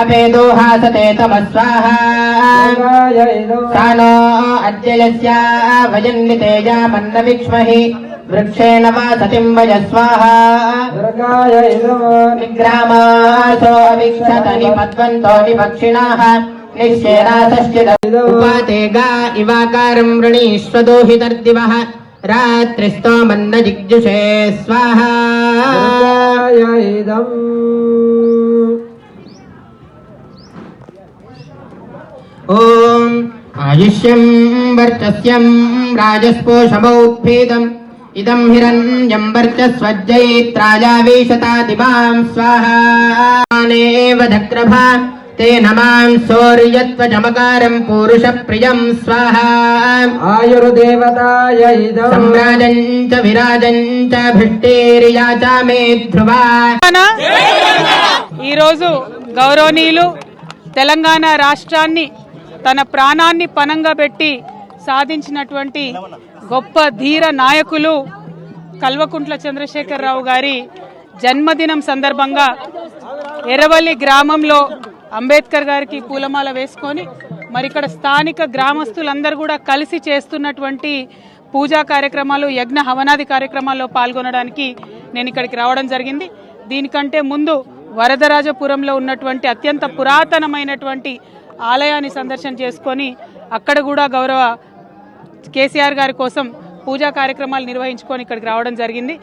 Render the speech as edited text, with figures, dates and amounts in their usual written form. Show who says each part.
Speaker 1: अवेदोहासते तमस्वाहा सानो अद्ययस्या वयन्नितेजा मन्न विक्ष्महि वृक्षेण वासतिं वयस्वाहा निग्रामासो अविक्षत निपद्वन्तो निपक्षिणाः निश्चेनासश्चिदुपातेगा इवाकारं वृणीष्वदोहितर्दिवः रात्रिस्तो मन्न जिग्जुषे स्वाहा। ओम आयुष्यं वर्चस्यं राजस्पोषमौत्फेदम् इदं हिरण्यं वर्चस्वज्जयित्रायावेशतादिमां स्वाहा। नेव धक्रभा तेन मां सौर्यत्वचमकारं पुरुषप्रियं स्वाहा। आयुर्देवताय इदं सम्राजं च विराजं च भिष्टेर्याचा मे ध्रुवा।
Speaker 2: ఈ రోజు గౌరవనీయులు తెలంగాణ రాష్ట్రాన్ని తన ప్రాణాన్ని పణంగా పెట్టి సాధించినటువంటి గొప్ప ధీర నాయకులు కల్వకుంట్ల చంద్రశేఖరరావు గారి జన్మదినం సందర్భంగా ఎర్రవల్లి గ్రామంలో అంబేద్కర్ గారికి పూలమాల వేసుకొని మరి ఇక్కడ స్థానిక గ్రామస్తులందరూ కూడా కలిసి చేస్తున్నటువంటి పూజా కార్యక్రమాలు యజ్ఞ హవనాది కార్యక్రమాల్లో పాల్గొనడానికి నేను ఇక్కడికి రావడం జరిగింది। దీనికంటే ముందు వరదరాజపురంలో ఉన్నటువంటి అత్యంత పురాతనమైనటువంటి ఆలయాన్ని సందర్శన చేసుకొని అక్కడ కూడా గౌరవ కేసీఆర్ గారి కోసం పూజా కార్యక్రమాలు నిర్వహించుకొని ఇక్కడికి రావడం జరిగింది।